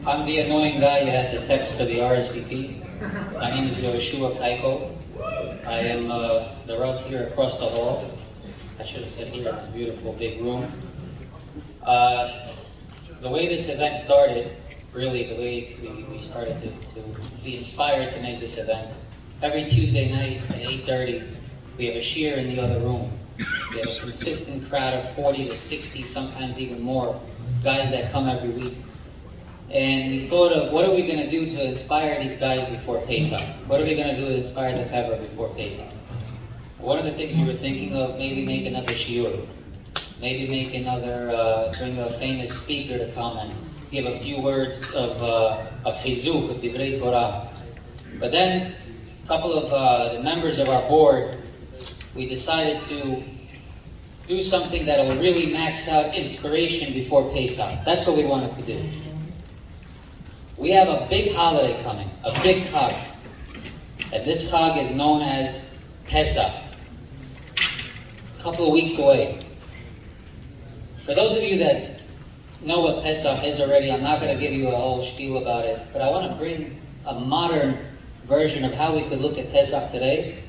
I'm the annoying guy you had to text for the RSVP. My name is Yechial. I am the Rav here across the hall. I should have said here in this beautiful big room. The way this event started, really the way we started to be inspired to make this event, every Tuesday night at 8:30, we have a shiur in the other room. We have a consistent crowd of 40 to 60, sometimes even more, guys that come every week. And we thought of, what are we going to do to inspire these guys before Pesach? What are we going to do to inspire the Chevra before Pesach? One of the things we were thinking of, maybe make another shiur. Maybe make another, bring a famous speaker to come and give a few words of chizuk, of divrei Torah. But then, a couple of the members of our board, we decided to do something that will really max out inspiration before Pesach. That's what we wanted to do. We have a big holiday coming, a big Chag. And this Chag is known as Pesach. A couple of weeks away. For those of you that know what Pesach is already, I'm not going to give you a whole spiel about it, but I want to bring a modern version of how we could look at Pesach today.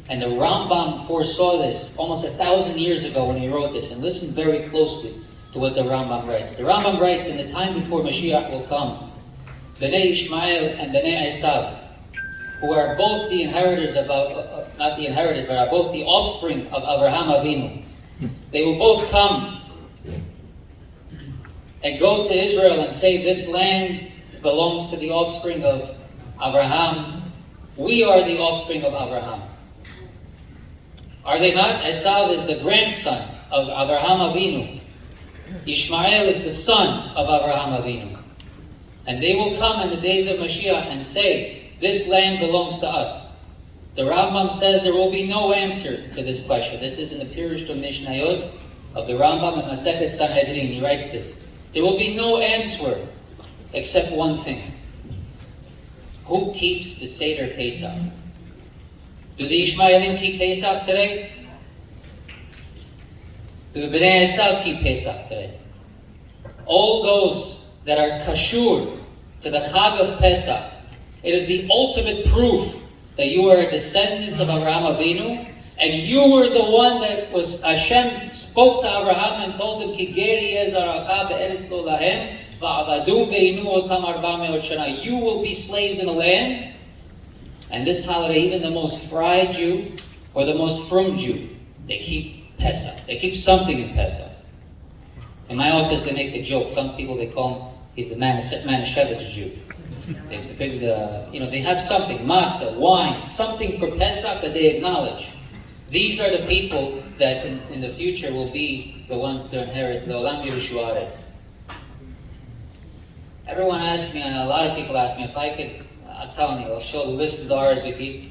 And the Rambam foresaw this almost 1,000 years ago when he wrote this. And listen very closely to what the Rambam writes. The Rambam writes, in the time before Mashiach will come, Bnei Ishmael and Bnei Esav, who are both the inheritors of, not the inheritors, but are both the offspring of Avraham Avinu. They will both come and go to Israel and say, this land belongs to the offspring of Avraham. We are the offspring of Avraham. Are they not? Esav is the grandson of Avraham Avinu. Ishmael is the son of Avraham Avinu. And they will come in the days of Mashiach and say, this land belongs to us. The Rambam says there will be no answer to this question. This is in the Pirush to Mishnayot of the Rambam in Masechet Sanhedrin. He writes this. There will be no answer except one thing. Who keeps the Seder Pesach? Do the Ishmaelim keep Pesach today? Do the Bnei Esav keep Pesach today? All those that are kashur to the Chag of Pesach, it is the ultimate proof that you are a descendant of Avraham Avinu, and you were the one that was, Hashem spoke to Avraham and told him, Ki geri yezaracha be'eretz lo lahem, va'avadu ve'inu otam 400 shana. You will be slaves in the land. And this holiday, even the most fried Jew, or the most frum Jew, they keep Pesach. They keep something in Pesach. In my office, they make a joke. Some people, they call him, he's the Manischewitz Jew. They have something, matzah, wine, something for Pesach that they acknowledge. These are the people that in the future will be the ones to inherit the Olam Yerushu. Everyone asks me, and a lot of people ask me, if I could, I'm telling you, I'll show the list of the RSVPs.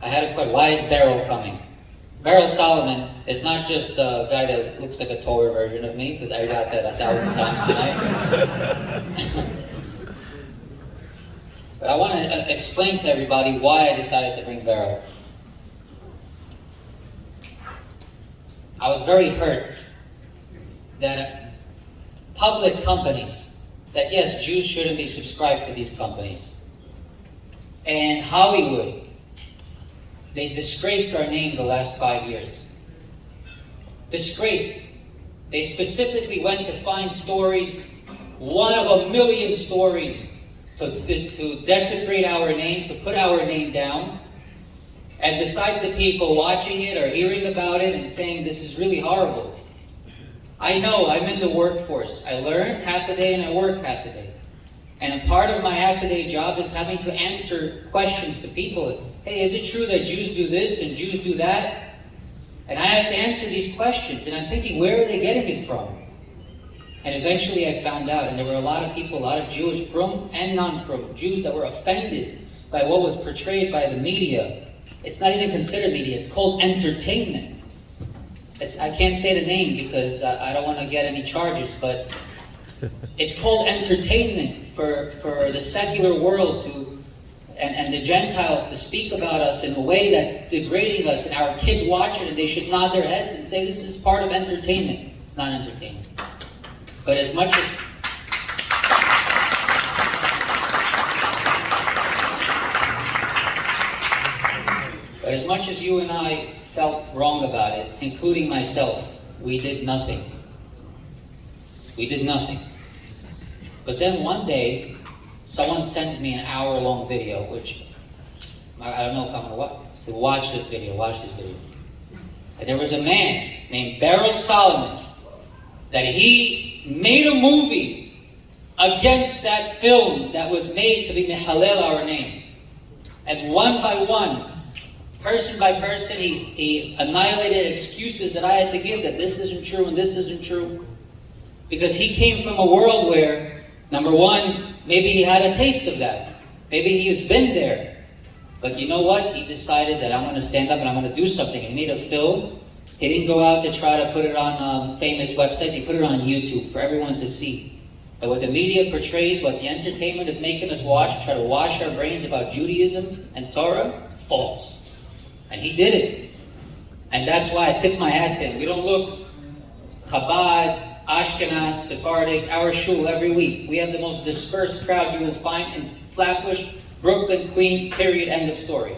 I had a question, why is Beryl coming? Beryl Solomon is not just a guy that looks like a taller version of me, because I got that 1,000 times tonight. But I want to explain to everybody why I decided to bring Beryl. I was very hurt that public companies, that yes, Jews shouldn't be subscribed to these companies, and Hollywood, they disgraced our name the last 5 years. Disgraced. They specifically went to find stories, one of a million stories, to desecrate our name, to put our name down. And besides the people watching it or hearing about it and saying, this is really horrible. I know, I'm in the workforce. I learn half a day and I work half a day. And a part of my half a day job is having to answer questions to people. Hey, is it true that Jews do this and Jews do that? And I have to answer these questions. And I'm thinking, where are they getting it from? And eventually I found out. And there were a lot of people, a lot of Jewish, from and non-from, Jews that were offended by what was portrayed by the media. It's not even considered media. It's called entertainment. I can't say the name because I don't want to get any charges, but it's called entertainment for the secular world to and the Gentiles to speak about us in a way that's degrading us, and our kids watch it and they should nod their heads and say this is part of entertainment. It's not entertainment. But as much as you and I felt wrong about it, including myself, we did nothing. We did nothing. But then one day, someone sends me an hour-long video, which I don't know if I'm going to watch. So watch this video. And there was a man named Beryl Solomon that he made a movie against that film that was made to be Mehalel our name. And one by one, person by person, he annihilated excuses that I had to give, that this isn't true and this isn't true. Because he came from a world where, number one, maybe he had a taste of that. Maybe he's been there. But you know what? He decided that I'm going to stand up and I'm going to do something. He made a film. He didn't go out to try to put it on famous websites. He put it on YouTube for everyone to see. And what the media portrays, what the entertainment is making us watch, try to wash our brains about Judaism and Torah, false. And he did it. And that's why I tip my hat to him. We don't look Chabad, Ashkenaz, Sephardic, our shul every week. We have the most dispersed crowd you will find in Flatbush, Brooklyn, Queens, period, end of story.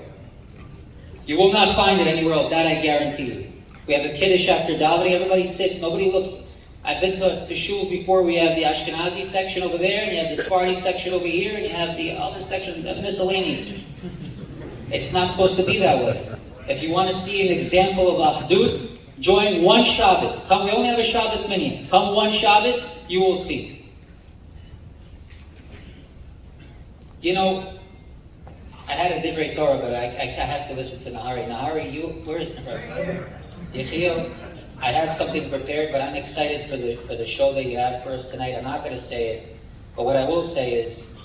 You will not find it anywhere else, that I guarantee you. We have a Kiddush after davening, everybody sits, nobody looks. I've been to shuls before, we have the Ashkenazi section over there, and you have the Sephardi section over here, and you have the other section, the miscellaneous. It's not supposed to be that way. If you want to see an example of Achdut, join one Shabbos. Come, we only have a Shabbos minyan. Come one Shabbos, you will see. You know, I had a Divrei Torah, but I have to listen to Nahari. Nahari, where is Nahari? Yechial, I have something prepared, but I'm excited for the show that you have for us tonight. I'm not going to say it, but what I will say is,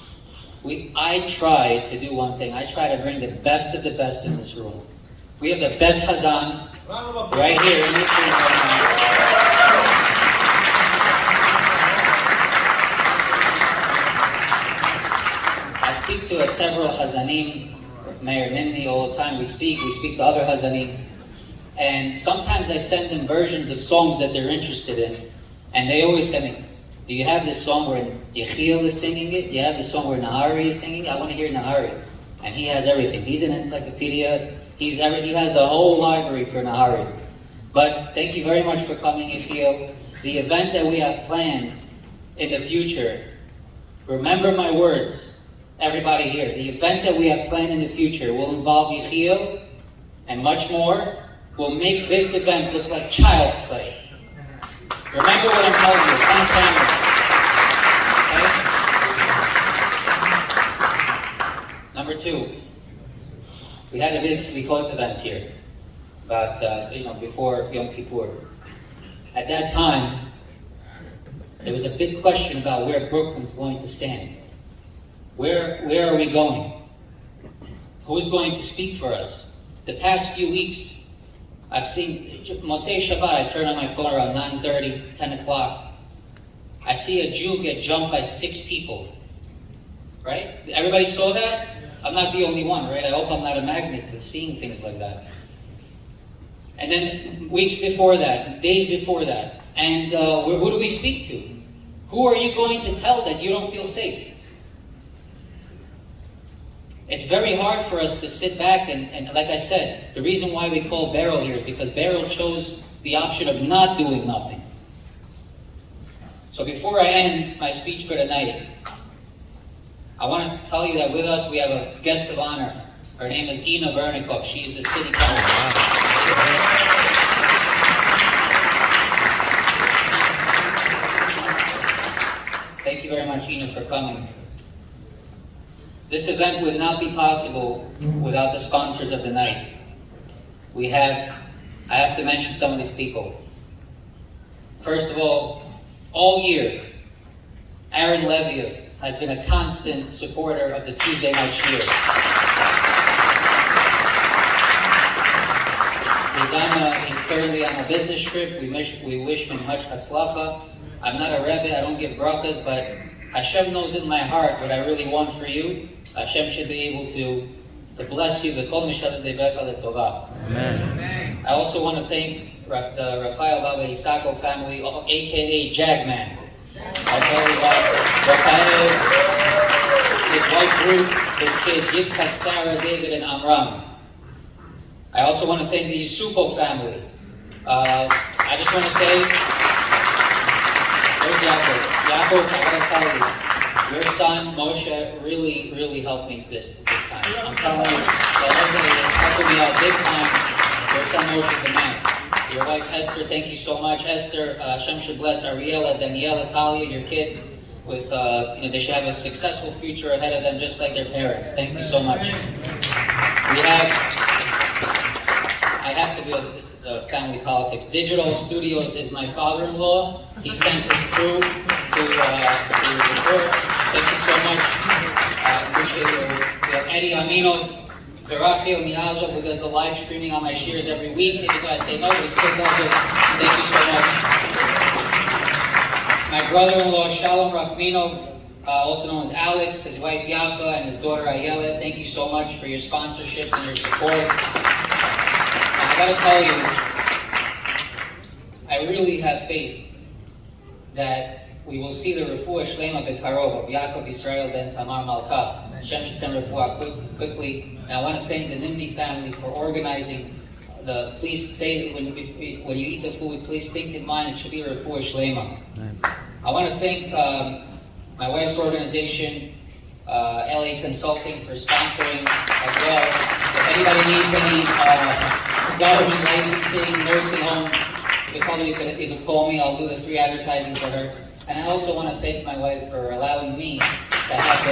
I try to do one thing. I try to bring the best of the best in this room. We have the best Hazan right here in this room right now. I speak to several Hazanim, Meir Nimni, all the time. We speak to other Hazanim. And sometimes I send them versions of songs that they're interested in. And they always say me, do you have this song where Yechial is singing it? Do you have this song where Nahari is singing it? I want to hear Nahari. And he has everything. He's an encyclopedia. He has the whole library for Nahari. But thank you very much for coming, Yechial. The event that we have planned in the future, remember my words, everybody here. The event that we have planned in the future will involve Yechial and much more. Will make this event look like child's play. Remember what I'm telling you. It's on camera. Okay? Number two, we had a big Slichot event here, about before Yom Kippur. At that time, there was a big question about where Brooklyn's going to stand. Where are we going? Who's going to speak for us? The past few weeks, I've seen, Motzei Shabbat, I turn on my phone around 9:30, 10 o'clock. I see a Jew get jumped by 6 people. Right? Everybody saw that? I'm not the only one, right? I hope I'm not a magnet to seeing things like that. And then weeks before that, days before that, and who do we speak to? Who are you going to tell that you don't feel safe? It's very hard for us to sit back and like I said, the reason why we call Beryl here is because Beryl chose the option of not doing nothing. So before I end my speech for tonight, I want to tell you that with us we have a guest of honor. Her name is Ina Vernikov. She is the city council. Thank you very much, Ina, for coming. This event would not be possible without the sponsors of the night. I have to mention some of these people. First of all year, Aaron Leviev has been a constant supporter of the Tuesday night shiur. He's currently on a business trip. We wish him much hatzlacha. I'm not a rebbe, I don't give brachas, but Hashem knows in my heart what I really want for you. Hashem should be able to bless you. Amen. I also want to thank the Rafael Baba Isako family, aka Jagman. I'll tell you about Rafael, his wife Ruth, his kids Yitzchak, Sarah, David, and Amram. I also want to thank the Yusupo family. I just want to say, where's Yaakov? Yaakov, I gotta tell you, your son Moshe really helped me this time. I'm telling you, that everybody is helping me out big time. Your son Moshe is a man. Your wife Esther, thank you so much. Esther, Hashem should bless Ariela, Daniela, Talia, your kids with, they should have a successful future ahead of them, just like their parents. Thank you so much. I have to do this. Family politics. Digital Studios is my father-in-law. He sent his crew to record. Thank you so much. I appreciate it. We have Eddie Aminov, Rafael Niazov, who does the live streaming on my shears every week. Even though I say no, but he still does it. Thank you so much. My brother-in-law, Shalom Rachminov, also known as Alex, his wife Yafa, and his daughter Ayala. Thank you so much for your sponsorships and your support. I gotta tell you, I really have faith that we will see the refuah shlema bekarov of Yaakov Israel ben Tamar Malka. Hashem should send refuah quickly. And I want to thank the Nimni family for organizing please say when you eat the food, please think in mind it should be a refuah shlema. I want to thank my wife's organization, LA Consulting, for sponsoring as well. If anybody needs any government licensing, nursing homes, you can call me. I'll do the free advertising for her. And I also want to thank my wife for allowing me to have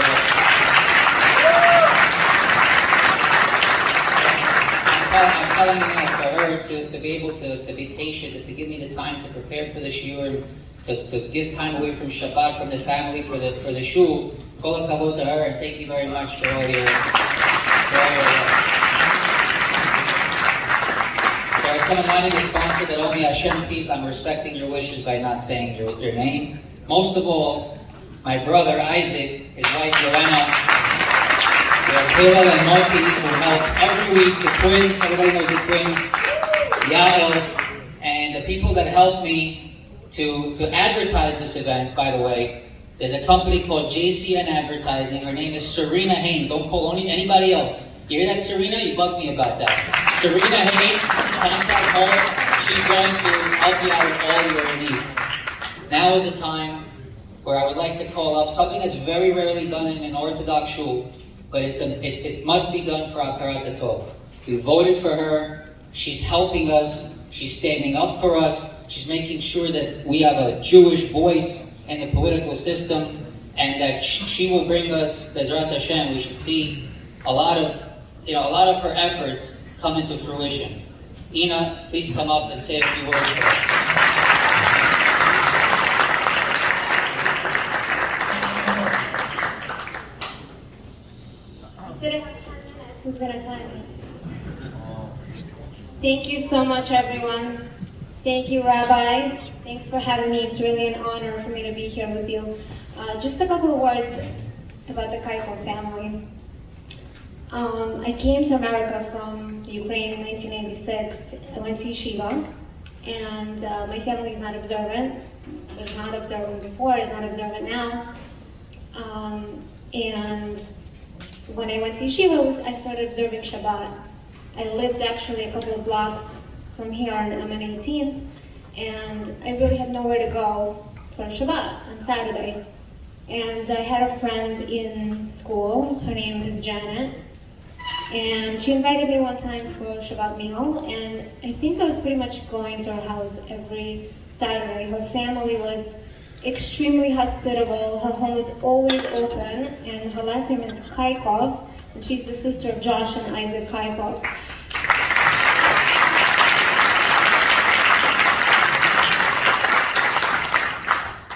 I'm telling you now, for her to be able to be patient and to give me the time to prepare for the shiur, to give time away from Shabbat, from the family, for the shul. Kol hakavod to her, and thank you very much for all your There are some anonymous sponsors that only Hashem sees. I'm respecting your wishes by not saying your name. Most of all, my brother Isaac, his wife Yelena, we have Hillel and Marty who help every week, the twins, everybody knows the twins, Yael, and the people that help me to advertise this event, by the way. There's a company called JCN Advertising. Her name is Serena Hain. Don't call anybody else. You hear that, Serena? You bug me about that. Serena Hain, contact her. She's going to help you out with all your needs. Now is a time where I would like to call up something that's very rarely done in an Orthodox shul, but it must be done for Hakarat Tov. We voted for her. She's helping us. She's standing up for us. She's making sure that we have a Jewish voice in the political system, and that she will bring us, Bezrat Hashem, we should see a lot of her efforts come into fruition. Ina, please come up and say a few words for us. Who's gonna time me? Thank you so much, everyone. Thank you, Rabbi. Thanks for having me. It's really an honor for me to be here with you. Just a couple of words about the Kaikov family. I came to America from Ukraine in 1996. I went to yeshiva, and my family is not observant. It was not observant before, it's not observant now. And when I went to yeshiva, I started observing Shabbat. I lived actually a couple of blocks from here on M18, and I really had nowhere to go for Shabbat on Saturday. And I had a friend in school, her name is Janet, and she invited me one time for Shabbat meal, and I think I was pretty much going to her house every Saturday. Her family was extremely hospitable, her home was always open, and her last name is Kaikov, and she's the sister of Josh and Isaac Kaikov.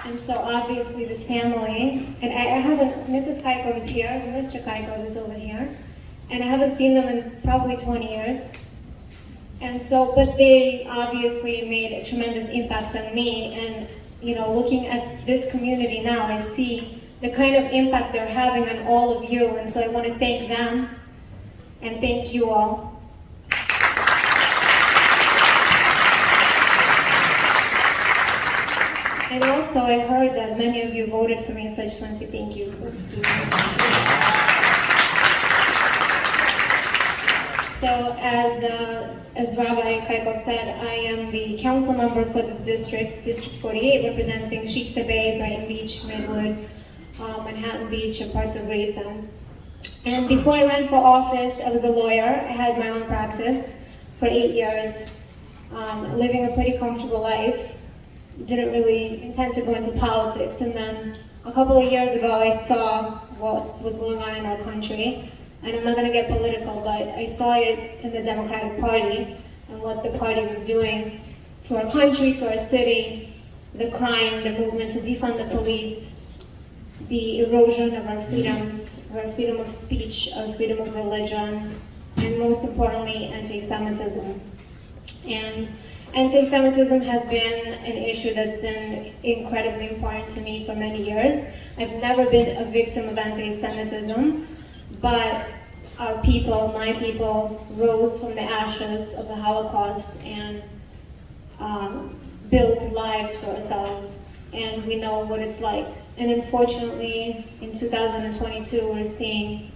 And so obviously this family, and I haven't, Mrs. Kaikov is here, Mr. Kaikov is over here, and I haven't seen them in probably 20 years. And so, but they obviously made a tremendous impact on me, and looking at this community now, I see the kind of impact they're having on all of you. And so I want to thank them and thank you all. And also, I heard that many of you voted for me, so I just want to say thank you for doing this. So, as Rabbi Kaikov said, I am the council member for this district, District 48, representing Sheepshead Bay, Brighton Beach, Midwood, Manhattan Beach, and parts of Gravesend. And before I ran for office, I was a lawyer. I had my own practice for 8 years, living a pretty comfortable life. Didn't really intend to go into politics, and then a couple of years ago I saw what was going on in our country, and I'm not going to get political, but I saw it in the Democratic Party and what the party was doing to our country, to our city, the crime, the movement to defund the police, the erosion of our freedoms, our freedom of speech, our freedom of religion, and most importantly, anti-Semitism. And anti-Semitism has been an issue that's been incredibly important to me for many years. I've never been a victim of anti-Semitism, but our people, my people, rose from the ashes of the Holocaust and built lives for ourselves, and we know what it's like. And unfortunately, in 2022, we're seeing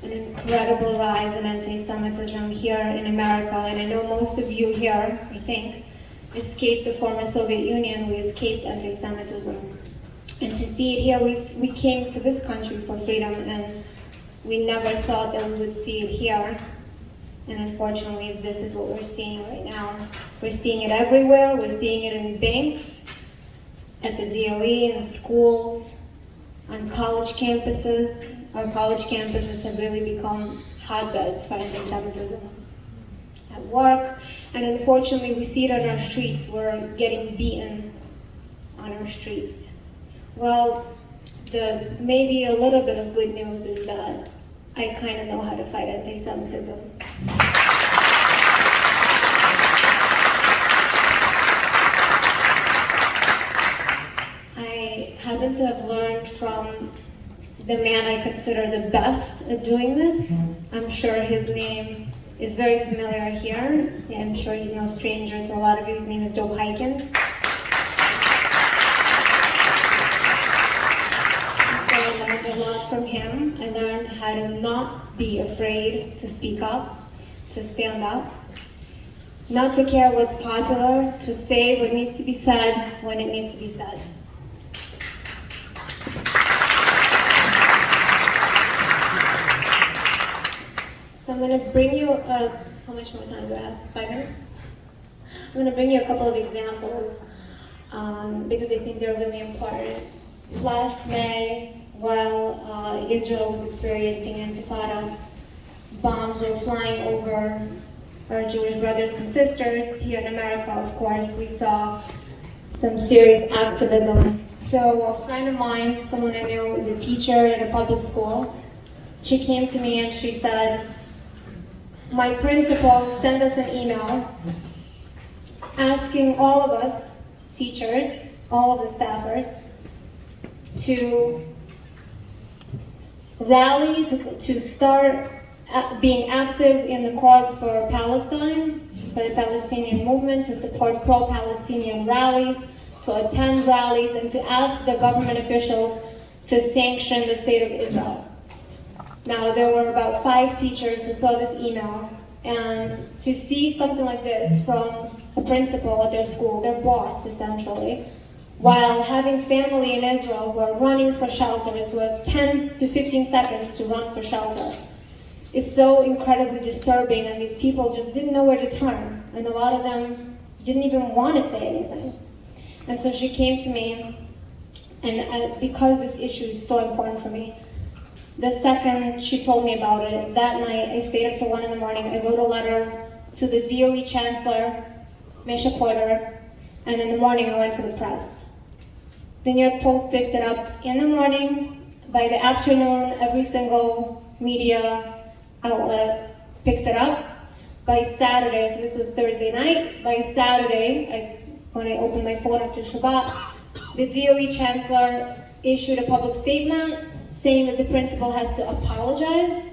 an incredible rise in anti-Semitism here in America, and I know most of you here, I think, escaped the former Soviet Union. We escaped anti-Semitism. And to see it here, we came to this country for freedom, and we never thought that we would see it here. And unfortunately, this is what we're seeing right now. We're seeing it everywhere. We're seeing it in banks, at the DOE, in schools, on college campuses. Our college campuses have really become hotbeds for anti-Semitism. At work, and unfortunately we see it on our streets. We're getting beaten on our streets. Well, maybe a little bit of good news is that I kind of know how to fight anti-Semitism. I happen to have learned from the man I consider the best at doing this. I'm sure his name is very familiar here. I'm sure he's no stranger to a lot of you. His name is Joe Hyken. So I learned a lot from him. I learned how to not be afraid to speak up, to stand up, not to care what's popular, to say what needs to be said when it needs to be said. So I'm going to bring you, how much more time do I have? 5 minutes? I'm going to bring you a couple of examples because I think they're really important. Last May, while Israel was experiencing Intifada, bombs were flying over our Jewish brothers and sisters. Here in America, of course, we saw some serious activism. So a friend of mine, someone I knew, is a teacher at a public school. She came to me and she said, my principal sent us an email asking all of us, teachers, all of the staffers, to rally, to start being active in the cause for Palestine, for the Palestinian movement, to support pro-Palestinian rallies, to attend rallies, and to ask the government officials to sanction the state of Israel. Now, there were about 5 teachers who saw this email, and to see something like this from a principal at their school, their boss essentially, while having family in Israel who are running for shelters, who have 10 to 15 seconds to run for shelter, is so incredibly disturbing, and these people just didn't know where to turn, and a lot of them didn't even want to say anything. And so she came to me, and because this issue is so important for me, the second she told me about it, that night I stayed up till 1 in the morning. I wrote a letter to the DOE Chancellor, Misha Porter, and in the morning I went to the press. The New York Post picked it up in the morning. By the afternoon, every single media outlet picked it up. By Saturday, so this was Thursday night, by Saturday, when I opened my phone after Shabbat, the DOE Chancellor issued a public statement saying that the principal has to apologize,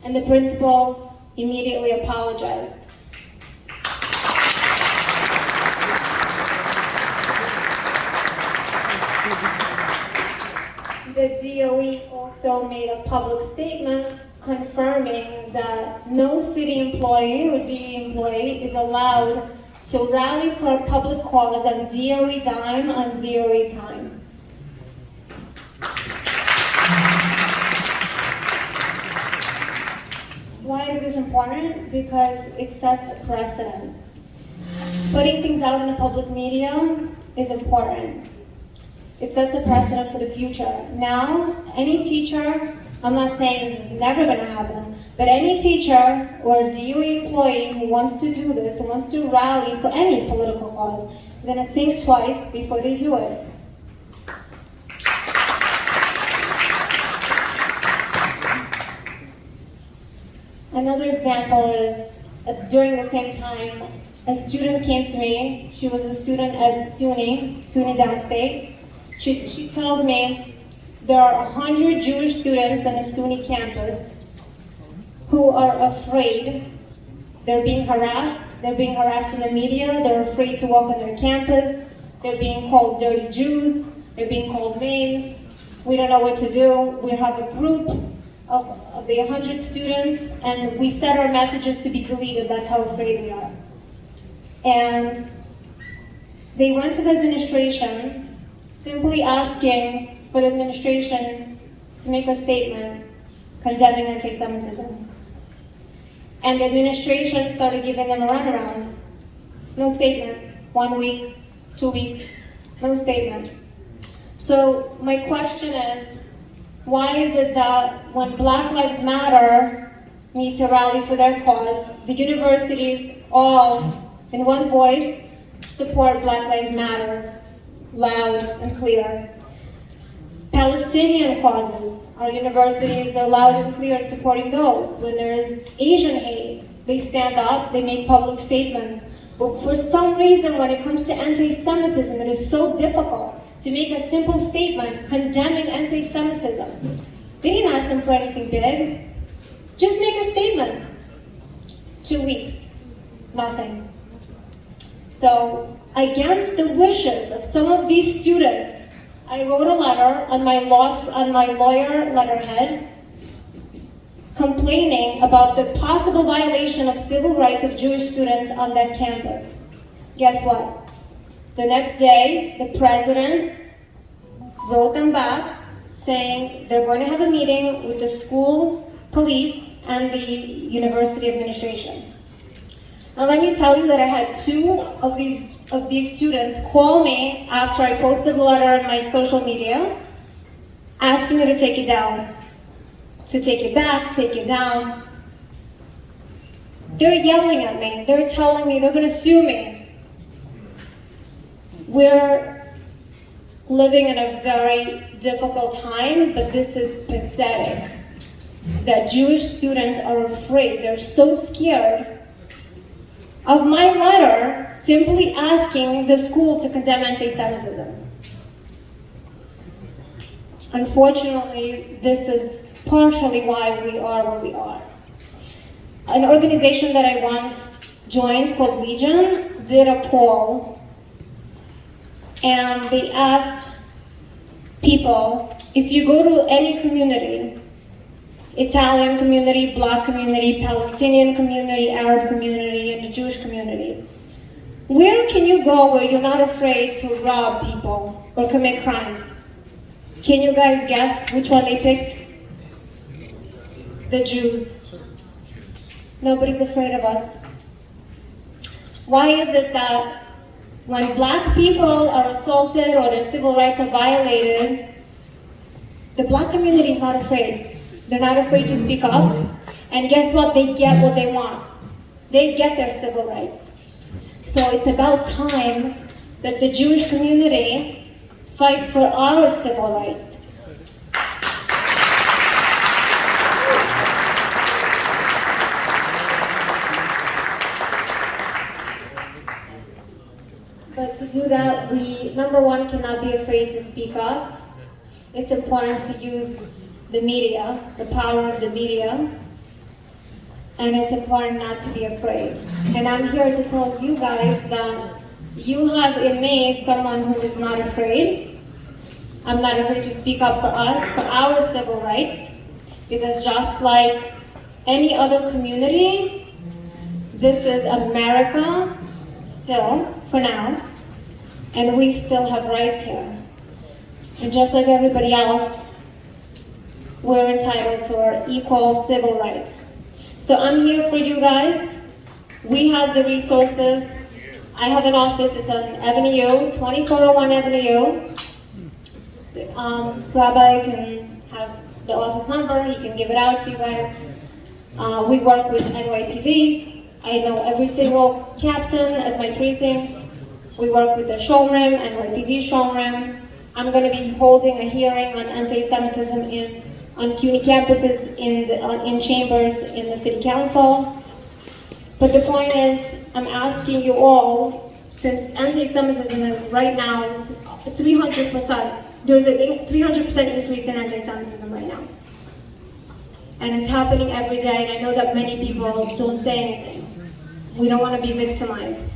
and the principal immediately apologized. The DOE also made a public statement confirming that no city employee or DOE employee is allowed to rally for a public cause on DOE dime on DOE time. Why is this important? Because it sets a precedent. Putting things out in the public media is important. It sets a precedent for the future. Now, any teacher, I'm not saying this is never going to happen, but any teacher or DOE employee who wants to do this, who wants to rally for any political cause, is going to think twice before they do it. Another example is, during the same time, a student came to me. She was a student at SUNY downstate. She tells me there are 100 Jewish students on a SUNY campus who are afraid. They're being harassed. They're being harassed in the media. They're afraid to walk on their campus. They're being called dirty Jews. They're being called names. We don't know what to do. We have a group of the 100 students, and we set our messages to be deleted. That's how afraid we are. And they went to the administration, simply asking for the administration to make a statement condemning anti-Semitism. And the administration started giving them a runaround. No statement. 1 week, 2 weeks, no statement. So my question is, why is it that when Black Lives Matter need to rally for their cause, the universities all, in one voice, support Black Lives Matter, loud and clear? Palestinian causes, our universities are loud and clear in supporting those. When there is Asian hate, they stand up, they make public statements. But for some reason, when it comes to anti-Semitism, it is so difficult to make a simple statement condemning anti-Semitism. They didn't ask them for anything big. Just make a statement. 2 weeks, nothing. So, against the wishes of some of these students, I wrote a letter on my lawyer letterhead complaining about the possible violation of civil rights of Jewish students on that campus. Guess what? The next day, the president wrote them back saying they're going to have a meeting with the school police and the university administration. Now let me tell you that I had 2 of these students call me after I posted the letter on my social media asking me to take it down, to take it back, take it down. They're yelling at me. They're telling me they're going to sue me. We're living in a very difficult time, but this is pathetic that Jewish students are afraid. They're so scared of my letter simply asking the school to condemn anti-Semitism. Unfortunately, this is partially why we are where we are. An organization that I once joined called Legion did a poll, and they asked people, if you go to any community, Italian community, Black community, Palestinian community, Arab community, and the Jewish community, where can you go where you're not afraid to rob people or commit crimes? Can you guys guess which one they picked? The Jews. Nobody's afraid of us. Why is it that when Black people are assaulted or their civil rights are violated, the Black community is not afraid? They're not afraid to speak up. And guess what? They get what they want. They get their civil rights. So it's about time that the Jewish community fights for our civil rights. But to do that, we, number one, cannot be afraid to speak up. it's important to use the media, the power of the media, and it's important not to be afraid. And I'm here to tell you guys that you have in me someone who is not afraid. I'm not afraid to speak up for us, for our civil rights, because just like any other community, this is America still, for now, and we still have rights here. And just like everybody else, we're entitled to our equal civil rights. So I'm here for you guys. We have the resources. I have an office, it's on Avenue U, 2401 Avenue U. Rabbi can have the office number, he can give it out to you guys. We work with NYPD. I know every single captain at my precincts. We work with the showroom, NYPD showroom. I'm going to be holding a hearing on anti-Semitism on CUNY campuses in chambers in the city council. But the point is, I'm asking you all, since anti-Semitism is right now 300%, there's a 300% increase in anti-Semitism right now. And it's happening every day, and I know that many people don't say anything. We don't want to be victimized.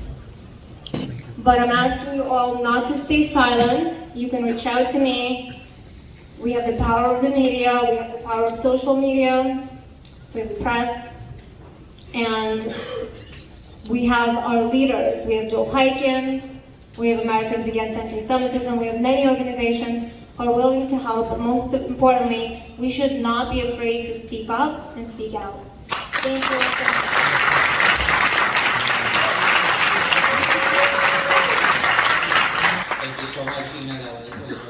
But I'm asking you all not to stay silent. You can reach out to me. We have the power of the media, we have the power of social media, we have the press, and we have our leaders. We have Joe Hyken, we have Americans Against Anti-Semitism, we have many organizations who are willing to help, but most importantly, we should not be afraid to speak up and speak out. Thank you. Thank you so much, Ina. That was